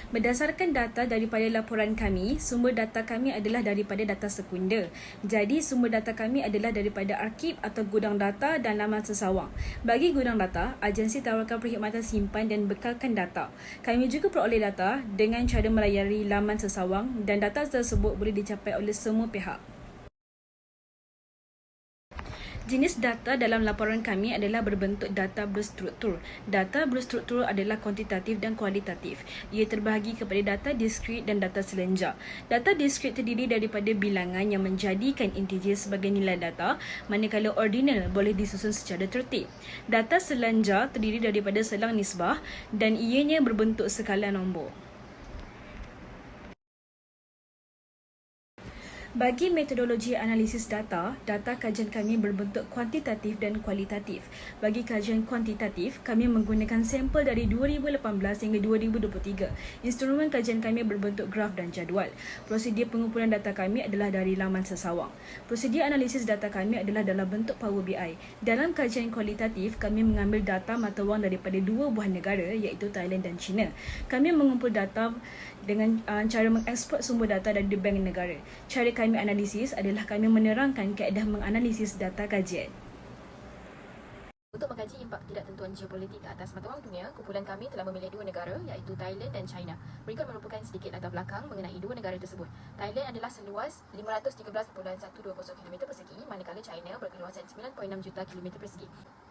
Berdasarkan data daripada laporan kami, sumber data kami adalah daripada data sekunder. Jadi, sumber data kami adalah daripada arkib atau gudang data dan laman sesawang. Bagi gudang data, agensi tawarkan perkhidmatan simpan dan bekalkan data. Kami juga peroleh data dengan cara melayari laman sesawang dan data tersebut boleh dicapai oleh semua pihak. Jenis data dalam laporan kami adalah berbentuk data berstruktur. Data berstruktur adalah kuantitatif dan kualitatif. Ia terbahagi kepada data diskrit dan data selenjar. Data diskrit terdiri daripada bilangan yang menjadikan integer sebagai nilai data, manakala ordinal boleh disusun secara tertib. Data selenjar terdiri daripada selang nisbah dan ianya berbentuk skala nombor. Bagi metodologi analisis data, data kajian kami berbentuk kuantitatif dan kualitatif. Bagi kajian kuantitatif, kami menggunakan sampel dari 2018 hingga 2023. Instrumen kajian kami berbentuk graf dan jadual. Prosedur pengumpulan data kami adalah dari laman sesawang. Prosedur analisis data kami adalah dalam bentuk Power BI. Dalam kajian kualitatif, kami mengambil data mata wang daripada dua buah negara iaitu Thailand dan China. Kami mengumpul data dengan cara mengeksport sumber data dari bank negara. Cara kami analisis adalah kami menerangkan kaedah menganalisis data kajian. Untuk mengkaji impak ketidaktentuan geopolitik atas mata wang dunia, kumpulan kami telah memilih dua negara iaitu Thailand dan China. Berikut merupakan sedikit latar belakang mengenai dua negara tersebut. Thailand adalah seluas 513.120 km persegi, manakala China berkeluasan 9.6 juta km persegi.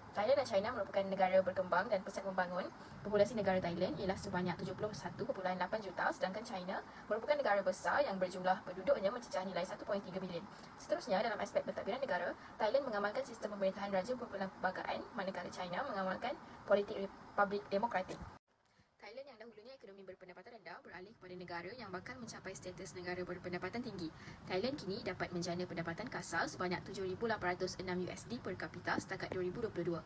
Thailand dan China merupakan negara berkembang dan pesat membangun. Populasi negara Thailand ialah sebanyak 71.8 juta, sedangkan China merupakan negara besar yang berjumlah penduduknya mencecah nilai 1.3 bilion. Seterusnya, dalam aspek pentadbiran negara, Thailand mengamalkan sistem pemerintahan raja berperlembagaan, manakala China mengamalkan politik republik demokratik. Thailand yang dahulunya ekonomi berpendapatan rendah beralih kepada negara yang bakal mencapai status negara berpendapatan tinggi. Thailand kini dapat menjana pendapatan kasar sebanyak $7,806 per kapita setakat 2022.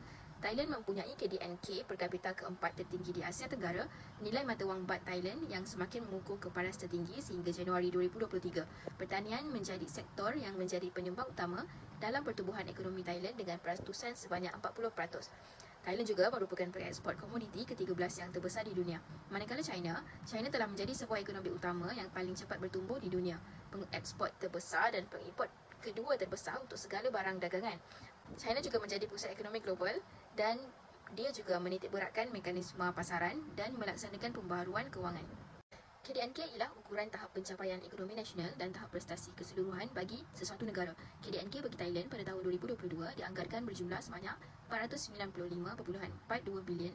Thailand mempunyai KDNK per kapita keempat tertinggi di Asia Tenggara, nilai mata wang baht Thailand yang semakin mengukuh ke paras tertinggi sehingga Januari 2023. Pertanian menjadi sektor yang menjadi penyumbang utama dalam pertumbuhan ekonomi Thailand dengan perastusan sebanyak 40%. Thailand juga merupakan pengeksport komoditi ke-13 yang terbesar di dunia. Manakala China telah menjadi sebuah ekonomi utama yang paling cepat bertumbuh di dunia, pengeksport terbesar dan pengimport kedua terbesar untuk segala barang dagangan. China juga menjadi pusat ekonomi global dan dia juga menitikberatkan mekanisme pasaran dan melaksanakan pembaharuan kewangan. KDNK ialah ukuran tahap pencapaian ekonomi nasional dan tahap prestasi keseluruhan bagi sesuatu negara. KDNK bagi Thailand pada tahun 2022 dianggarkan berjumlah sebanyak $495.42 bilion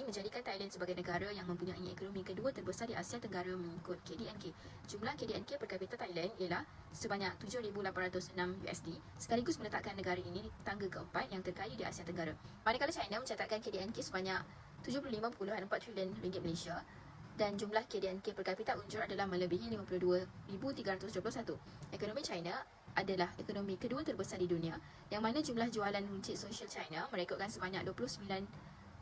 menjadikan Thailand sebagai negara yang mempunyai ekonomi kedua terbesar di Asia Tenggara mengikut KDNK. Jumlah KDNK per kapita Thailand ialah sebanyak $7,806, sekaligus meletakkan negara ini di tangga keempat yang terkaya di Asia Tenggara. Manakala China mencatatkan KDNK sebanyak RM75.4 trilion Malaysia, dan jumlah KDNK per kapita unjur adalah melebihi 52,321. Ekonomi China adalah ekonomi kedua terbesar di dunia, yang mana jumlah jualan runcit sosial China merekodkan sebanyak 29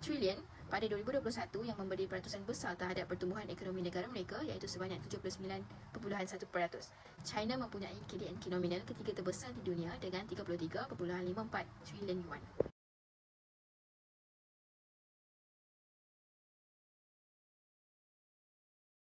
trilion pada 2021 yang memberi peratusan besar terhadap pertumbuhan ekonomi negara mereka iaitu sebanyak 79.1%. China mempunyai KDNK nominal ketiga terbesar di dunia dengan 33.54 trilion yuan.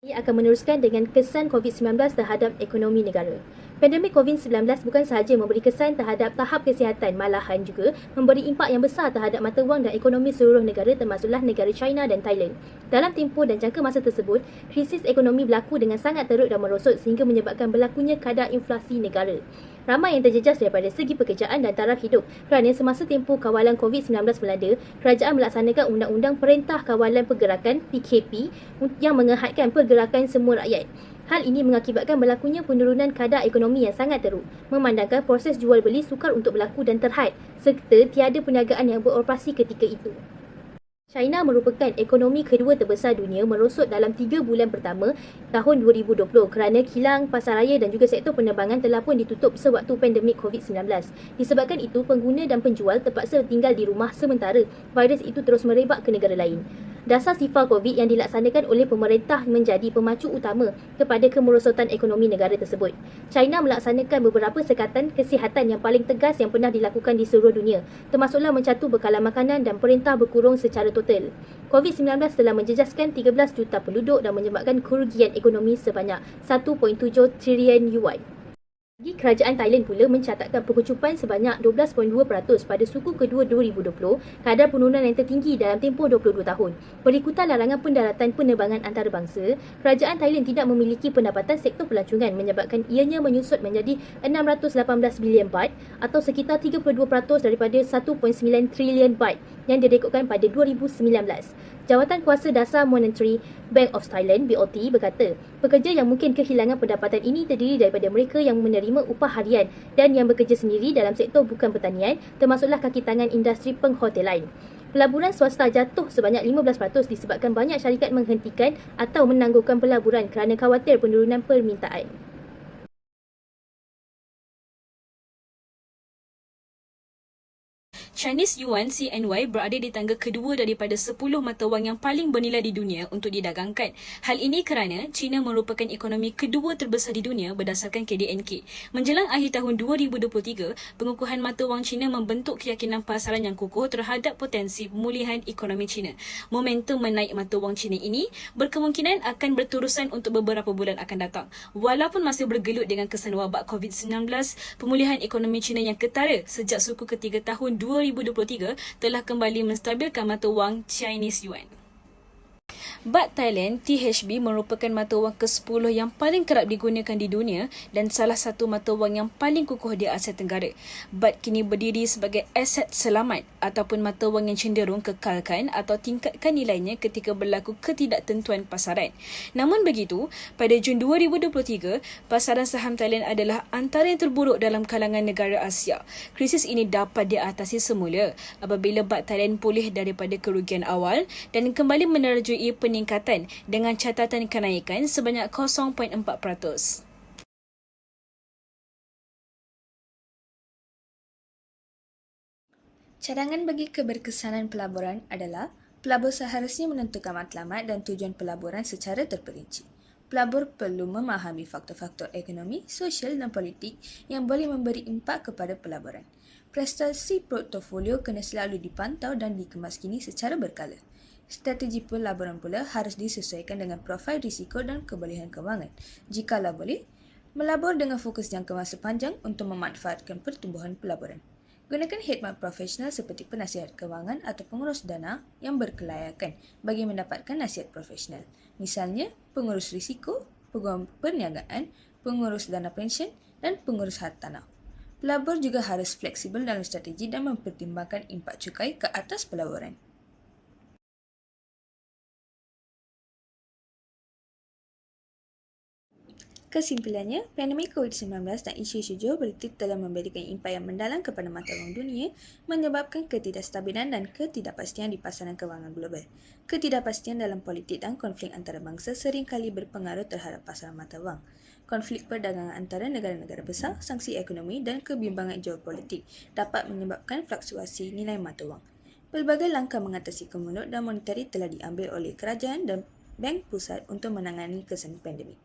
Ini akan meneruskan dengan kesan COVID-19 terhadap ekonomi negara. Pandemik COVID-19 bukan sahaja memberi kesan terhadap tahap kesihatan, malahan juga memberi impak yang besar terhadap mata wang dan ekonomi seluruh negara termasuklah negara China dan Thailand. Dalam tempoh dan jangka masa tersebut, krisis ekonomi berlaku dengan sangat teruk dan merosot sehingga menyebabkan berlakunya kadar inflasi negara. Ramai yang terjejas daripada segi pekerjaan dan taraf hidup kerana semasa tempoh kawalan COVID-19 melanda, kerajaan melaksanakan Undang-Undang Perintah Kawalan Pergerakan PKP yang mengehadkan pergerakan semua rakyat. Hal ini mengakibatkan berlakunya penurunan kadar ekonomi yang sangat teruk, memandangkan proses jual beli sukar untuk berlaku dan terhad, serta tiada perniagaan yang beroperasi ketika itu. China merupakan ekonomi kedua terbesar dunia merosot dalam 3 bulan pertama tahun 2020 kerana kilang pasaraya dan juga sektor penerbangan telah pun ditutup sewaktu pandemik COVID-19. Disebabkan itu, pengguna dan penjual terpaksa tinggal di rumah sementara virus itu terus merebak ke negara lain. Dasar sifar COVID yang dilaksanakan oleh pemerintah menjadi pemacu utama kepada kemerosotan ekonomi negara tersebut. China melaksanakan beberapa sekatan kesihatan yang paling tegas yang pernah dilakukan di seluruh dunia, termasuklah mencatu bekalan makanan dan perintah berkurung secara total. COVID-19 telah menjejaskan 13 juta penduduk dan menyebabkan kerugian ekonomi sebanyak 1.7 trilion yuan. Bagi kerajaan Thailand pula mencatatkan pengucupan sebanyak 12.2% pada suku kedua 2020, kadar penurunan yang tertinggi dalam tempoh 22 tahun. Berikutan larangan pendaratan penerbangan antarabangsa, kerajaan Thailand tidak memiliki pendapatan sektor pelancongan menyebabkan ianya menyusut menjadi 618 bilion baht atau sekitar 32% daripada 1.9 trilion baht yang direkodkan pada 2019. Jawatan Kuasa Dasar Monetary Bank of Thailand (BOT) berkata, pekerja yang mungkin kehilangan pendapatan ini terdiri daripada mereka yang menerima upah harian dan yang bekerja sendiri dalam sektor bukan pertanian, termasuklah kaki tangan industri penghotelan. Pelaburan swasta jatuh sebanyak 15% disebabkan banyak syarikat menghentikan atau menangguhkan pelaburan kerana khawatir penurunan permintaan. Chinese Yuan CNY berada di tangga kedua daripada 10 mata wang yang paling bernilai di dunia untuk didagangkan. Hal ini kerana China merupakan ekonomi kedua terbesar di dunia berdasarkan KDNK. Menjelang akhir tahun 2023, pengukuhan mata wang China membentuk keyakinan pasaran yang kukuh terhadap potensi pemulihan ekonomi China. Momentum menaik mata wang China ini berkemungkinan akan berterusan untuk beberapa bulan akan datang. Walaupun masih bergelut dengan kesan wabak COVID-19, pemulihan ekonomi China yang ketara sejak suku ketiga tahun 2023 telah kembali menstabilkan mata wang Chinese Yuan. Baht Thailand THB merupakan mata wang ke-10 yang paling kerap digunakan di dunia dan salah satu mata wang yang paling kukuh di Asia Tenggara. Baht kini berdiri sebagai aset selamat ataupun mata wang yang cenderung kekalkan atau tingkatkan nilainya ketika berlaku ketidaktentuan pasaran. Namun begitu, pada Jun 2023, pasaran saham Thailand adalah antara yang terburuk dalam kalangan negara Asia. Krisis ini dapat diatasi semula apabila Baht Thailand pulih daripada kerugian awal dan kembali menerjui peningkatan dengan catatan kenaikan sebanyak 0.4%. Cadangan bagi keberkesanan pelaburan adalah pelabur seharusnya menentukan matlamat dan tujuan pelaburan secara terperinci. Pelabur perlu memahami faktor-faktor ekonomi, sosial dan politik yang boleh memberi impak kepada pelaburan. Prestasi portofolio kena selalu dipantau dan dikemaskini secara berkala. Strategi pelaburan pula harus disesuaikan dengan profil risiko dan kebolehan kewangan. Jikalau boleh, melabur dengan fokus jangka masa panjang untuk memanfaatkan pertumbuhan pelaburan. Gunakan khidmat profesional seperti penasihat kewangan atau pengurus dana yang berkelayakan bagi mendapatkan nasihat profesional. Misalnya, pengurus risiko, peguam perniagaan, pengurus dana pensyen dan pengurus hartanah. Pelabur juga harus fleksibel dalam strategi dan mempertimbangkan impak cukai ke atas pelaburan. Kesimpulannya, pandemik COVID-19 dan isu-isu geopolitik telah memberikan impak yang mendalam kepada mata wang dunia, menyebabkan ketidakstabilan dan ketidakpastian di pasaran kewangan global. Ketidakpastian dalam politik dan konflik antarabangsa seringkali berpengaruh terhadap pasaran mata wang. Konflik perdagangan antara negara-negara besar, sanksi ekonomi dan kebimbangan geopolitik dapat menyebabkan fluktuasi nilai mata wang. Pelbagai langkah mengatasi kemelut dan monetari telah diambil oleh kerajaan dan bank pusat untuk menangani kesan pandemik.